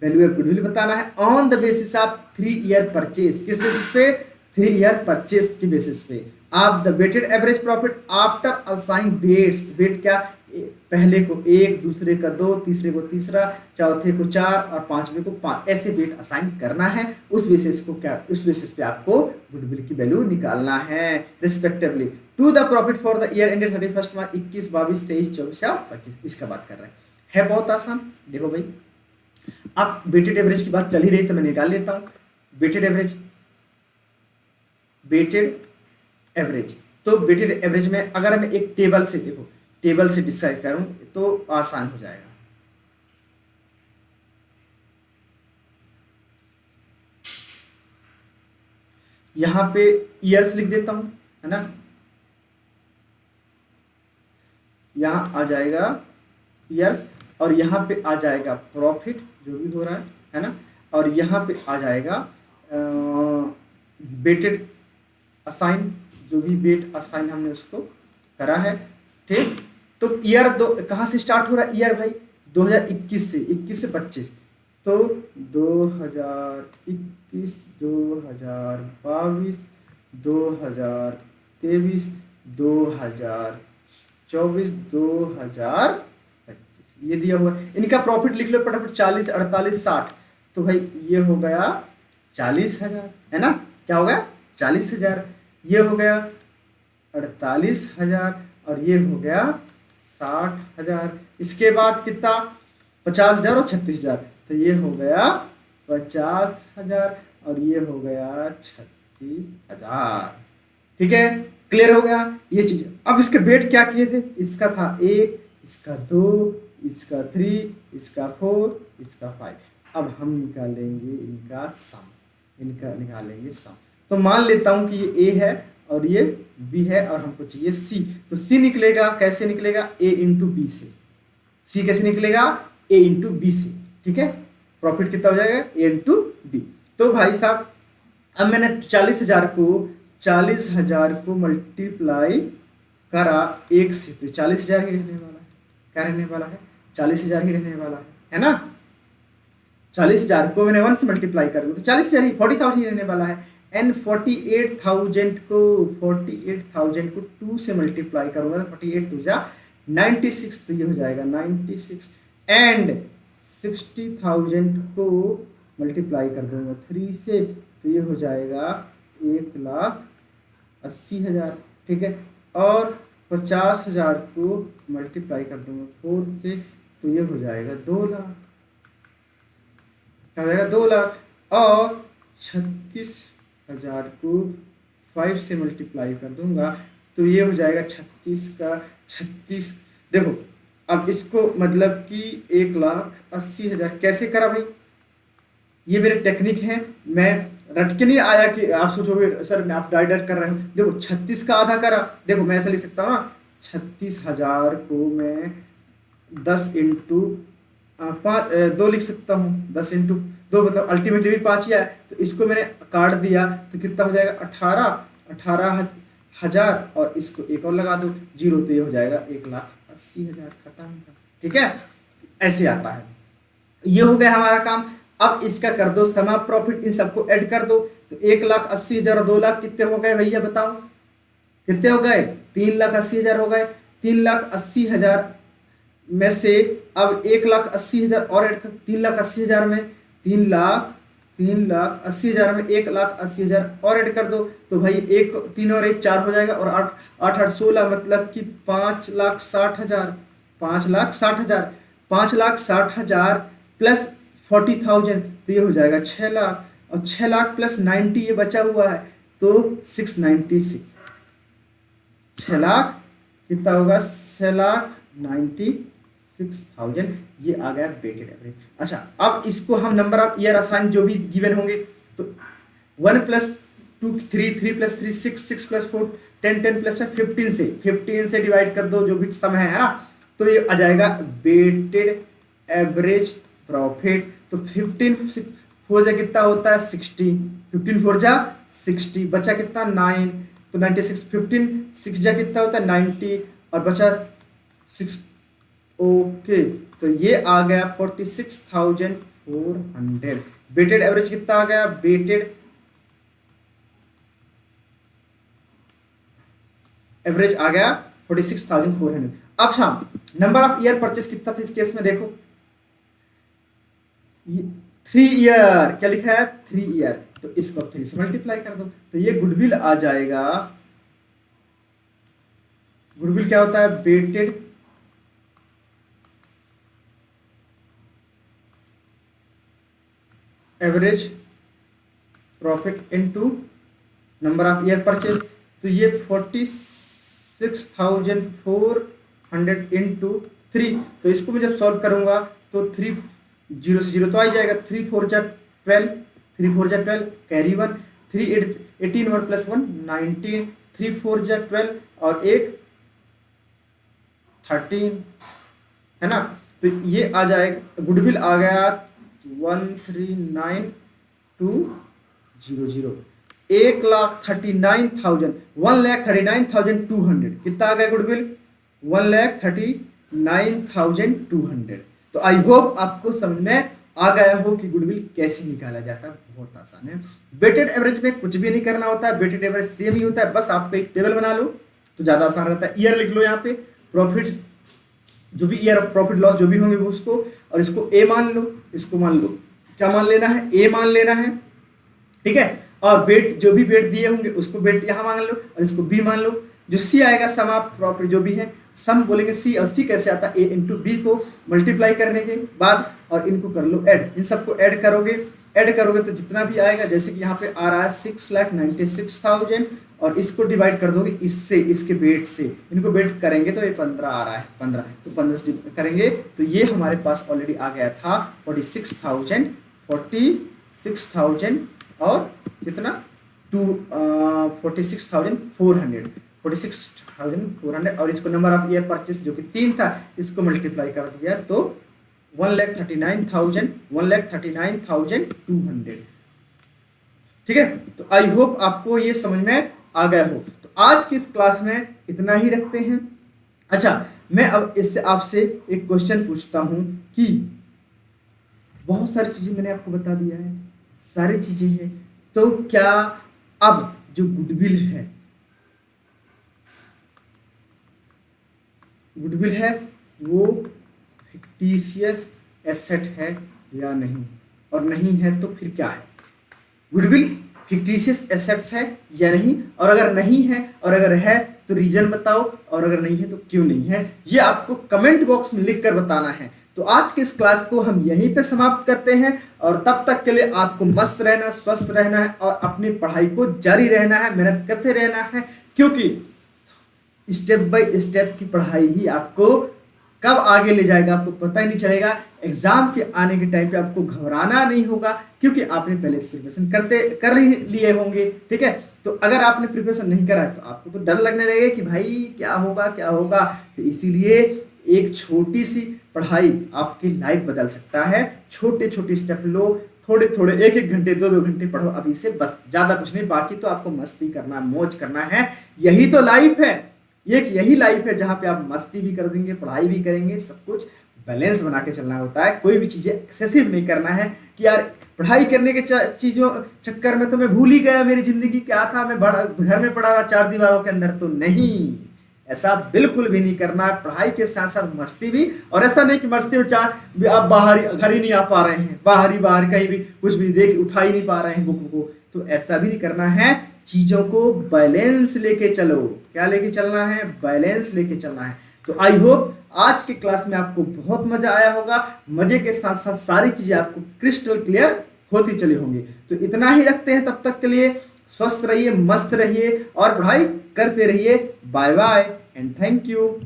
value of goodwill बताना है on the basis of 3 year purchase. किस बेसिस पे? 3 ईयर परचेज की बेसिस पे। आप the weighted average profit after assign weights, weight क्या? पहले को 1, दूसरे का 2, तीसरे को तीसरा, चौथे को 4 और पांचवे को 5, ऐसे वेट असाइन करना है। उस बेसिस को क्या, उस बेसिस पे आपको गुडविल की वैल्यू निकालना है respectively to the profit for the year ended 31 March 21, 22, 23, 24 या 25। इसका बात कर रहे हैं, है बहुत आसान। देखो भाई, आप वेटेड एवरेज की बात चल ही रही तो मैं निकाल लेता हूं वेटेड एवरेज। वेटेड एवरेज, तो वेटेड एवरेज में अगर मैं एक टेबल से, देखो टेबल से डिसाइड करूं तो आसान हो जाएगा। यहां पे ईयर्स लिख देता हूं, है ना। यहां आ जाएगा ईयर्स और यहां पे आ जाएगा प्रॉफिट जो भी हो रहा है ना। और यहां पे आ जाएगा वेटेड असाइन, जो भी वेट असाइन हमने उसको करा है, ठीक। तो ईयर दो कहाँ से स्टार्ट हो रहा है? ईयर भाई 2021 से, 21 से 25, तो 2021, 2022, 2023, 2024, 2025 ये दिया हुआ है। इनका प्रॉफिट लिख लो फटाफट, 40, 48, 60। तो भाई ये हो गया 40,000, है ना। क्या हो गया? 40,000। ये हो गया 48,000 और ये हो गया 60,000। इसके बाद कितना? 50,000 और 36,000, तो ये हो गया 50,000 और ये हो गया 36,000। ठीक है, क्लियर हो गया ये चीज। अब इसके वेट क्या किए थे? इसका था 1, इसका 2, इसका 3, इसका 4, इसका 5। अब हम निकालेंगे इनका सम, इनका निकालेंगे सम। तो मान लेता हूं कि ये ए है और ये बी है और हमको चाहिए सी। तो सी निकलेगा, कैसे निकलेगा? ए इंटू बी से। सी कैसे निकलेगा? ए इंटू बी से। ठीक है, प्रॉफिट कितना हो जाएगा? ए इंटू बी। तो भाई साहब अब मैंने 40,000 को मल्टीप्लाई करा 1 से, तो 40,000 ही रहने वाला है। क्या रहने वाला है? 40,000 ही रहने वाला है ना। 40,000 को मैंने 1 से मल्टीप्लाई कर दूं तो 40,000 ही, 40,000 ही रहने वाला है। एंड 48,000 को 2 से मल्टीप्लाई करूंगा तो 48 2 जा 96, तो ये हो जाएगा 96। एंड 60,000 को मल्टीप्लाई कर दूंगा 3 से, तो ये हो जाएगा 1,80,000। ठीक है, और 50,000 को मल्टीप्लाई कर दूंगा 4 से, तो ये हो जाएगा 2 लाख। क्या हो जाएगा? 2 लाख। और 36,000 को 5 से मल्टीप्लाई कर दूंगा तो ये हो जाएगा 36 का 36। देखो अब इसको मतलब कि 1,80,000 कैसे करा भाई? ये मेरे टेक्निक है, मैं रट के नहीं आया कि आप सोचोगे सर आप डाइडर कर रहे हो। देखो 36 का आधा करा, देखो मैं ऐसा लिख सकता हूँ ना, 36,000 को मैं 10 इंटू 2 लिख सकता हूँ। 10 इंटू 2 मतलब अल्टीमेटली भी 5 ही आया, तो इसको मैंने काट दिया तो कितना हो जाएगा? 18,000 और इसको एक और लगा दो 0, तो ये हो जाएगा 1,80,000। खत्म। ठीक है, ऐसे आता है। ये हो गया हमारा काम। अब इसका कर दो सम ऑफ प्रॉफिट, इन सबको ऐड कर दो तो 1,80,000 और 2 लाख कितने हो गए भैया बताओ? कितने हो गए? 3,80,000 हो गए। 3,80,000 में से अब 1,80,000 और ऐड कर, 3,80,000 में 3,80,000 में 1,80,000 और ऐड कर दो तो भाई 1 3 और 1 4 हो जाएगा और 8 8 8 16 मतलब कि 5,60,000। 5,60,000 5,60,000 प्लस 40,000 तो ये हो जाएगा 6 लाख। और 6 लाख प्लस 90 ये बचा हुआ है तो 696। 6 लाख कितना होगा? 6,96,000 ये आ गया वेटेड एवरेज। अच्छा, अब इसको हम नंबर ऑफ ईयर असाइन जो भी गिवन होंगे तो 1 + 2 3, 3 + 3 6, 6 + 4 10, 10 + 5 15 से डिवाइड कर दो जो भी समय है ना, तो ये आ जाएगा वेटेड एवरेज प्रॉफिट। तो 15 4 जा कितना होता है? 60। 15 4 जा 60, बचा कितना? 9, तो 96। 15 6 जा कितना होता है? 90 और बचा 6। ओके, तो ये आ गया 46,000 400। वेटेड एवरेज कितना आ गया? वेटेड एवरेज आ गया 46,400। अच्छा, नंबर ऑफ ईयर परचेस कितना था इस केस में? देखो 3 ईयर, क्या लिखा है? 3 ईयर, तो इसको 3 से मल्टीप्लाई कर दो, तो ये गुडविल आ जाएगा। गुडविल क्या होता है? Weighted average profit into number of year purchase. तो ये 46,400 इनटू 3, तो इसको मैं जब सॉल्व करूंगा तो 3 0 से 0 तो आ ही जाएगा। 3 4 जा 12, 3 4 जा 12, कैरी 1, 3 8 18 1 प्लस 1 19, 3 4 जा 12 और 1 13, है ना। तो ये आ जाएगा, गुडविल आ गया 139,200, 1,39,200। कितना आ गया गुडविल? 1,39,200। तो आई होप आपको समझ में आ गया हो कि गुडविल कैसे निकाला जाता है। बहुत आसान है। वेटेड एवरेज में कुछ भी नहीं करना होता है, वेटेड एवरेज सेम ही होता है, बस आपको एक टेबल बना लो तो ज्यादा आसान रहता है। ईयर लिख लो यहाँ पे, प्रॉफिट जो भी ईयर प्रॉफिट लॉस जो भी होंगे वो उसको, और इसको ए मान लो, इसको मान लो, क्या मान लेना है? ए मान लेना है, ठीक है। और वेट जो भी वेट दिए होंगे उसको वेट यहाँ मान लो, और इसको बी मान लो। जो सी आएगा सम ऑफ प्रॉफिट जो भी है, सम बोलेंगे सी, और सी कैसे आता है? ए इंटू बी को मल्टीप्लाई करने के बाद और इनको कर लो ऐड, इन सबको ऐड करोगे तो जितना भी आएगा, जैसे कि यहाँ पे आ रहा है 6,96,000, और इसको डिवाइड कर दोगे इससे, इसके वेट से, इनको वेट करेंगे तो ये 15 आ रहा है, 15, तो 15 से करेंगे तो ये हमारे पास ऑलरेडी आ गया था 46,000 और कितना 46,400, और इसको नंबर ऑफ ईयर परचेस जो कि 3 था इसको मल्टीप्लाई कर दिया तो 1,39,200। ठीक है, तो आई होप आपको ये समझ में आ गया हो। तो आज की इस क्लास में इतना ही रखते हैं। अच्छा, मैं अब इससे आपसे एक क्वेश्चन पूछता हूं कि बहुत सारी चीजें मैंने आपको बता दिया है, सारी चीजें हैं, तो क्या अब जो गुडविल है वो फिक्टिशियस एसेट है या नहीं, और नहीं है तो फिर क्या है? गुडविल फिक्टिशियस एसेट्स है या नहीं, और अगर नहीं है और अगर है तो रीजन बताओ, और अगर नहीं है तो क्यों नहीं है, ये आपको कमेंट बॉक्स में लिखकर बताना है। तो आज के इस क्लास को हम यहीं पे समाप्त करते हैं, और तब तक के लिए आपको मस्त रहना, स्वस्थ रहना है, और अपनी पढ़ाई को जारी रहना है, मेहनत करते रहना है, क्योंकि स्टेप बाय स्टेप की पढ़ाई ही आपको कब आगे ले जाएगा आपको पता ही नहीं चलेगा। एग्जाम के आने के टाइम पे आपको घबराना नहीं होगा, क्योंकि आपने पहले से प्रिपरेशन कर लिए होंगे। ठीक है, तो अगर आपने प्रिपरेशन नहीं करा तो आपको तो डर लगने लगेगा कि भाई क्या होगा। तो इसीलिए एक छोटी सी पढ़ाई आपकी लाइफ बदल सकता है। छोटे छोटे स्टेप लो, थोड़े थोड़े, 1-1 घंटे 2-2 घंटे पढ़ो अभी से, बस, ज्यादा कुछ नहीं। बाकी तो आपको मस्ती करना, मौज करना है, यही तो लाइफ है। यही लाइफ है जहाँ पे आप मस्ती भी कर देंगे, पढ़ाई भी करेंगे, सब कुछ बैलेंस बना के चलना होता है। कोई भी चीजें एक्सेसिव नहीं करना है कि यार पढ़ाई करने के चीजों चक्कर में तो मैं भूल ही गया मेरी जिंदगी क्या था, मैं घर में पढ़ा रहा 4 दीवारों के अंदर। तो नहीं, ऐसा बिल्कुल भी नहीं करना है। पढ़ाई के साथ साथ मस्ती भी, और ऐसा नहीं कि मस्ती में आप बाहर घर ही नहीं आ पा रहे हैं, बाहर कहीं भी कुछ भी देख उठा ही नहीं पा रहे हैं बुक को, तो ऐसा भी नहीं करना है। चीजों को बैलेंस लेके चलो। क्या लेके चलना है? बैलेंस लेके चलना है। तो आई होप आज के क्लास में आपको बहुत मजा आया होगा। मजे के साथ साथ सारी चीजें आपको क्रिस्टल क्लियर होती चली होंगी। तो इतना ही रखते हैं, तब तक के लिए स्वस्थ रहिए, मस्त रहिए और पढ़ाई करते रहिए। Bye bye and thank you.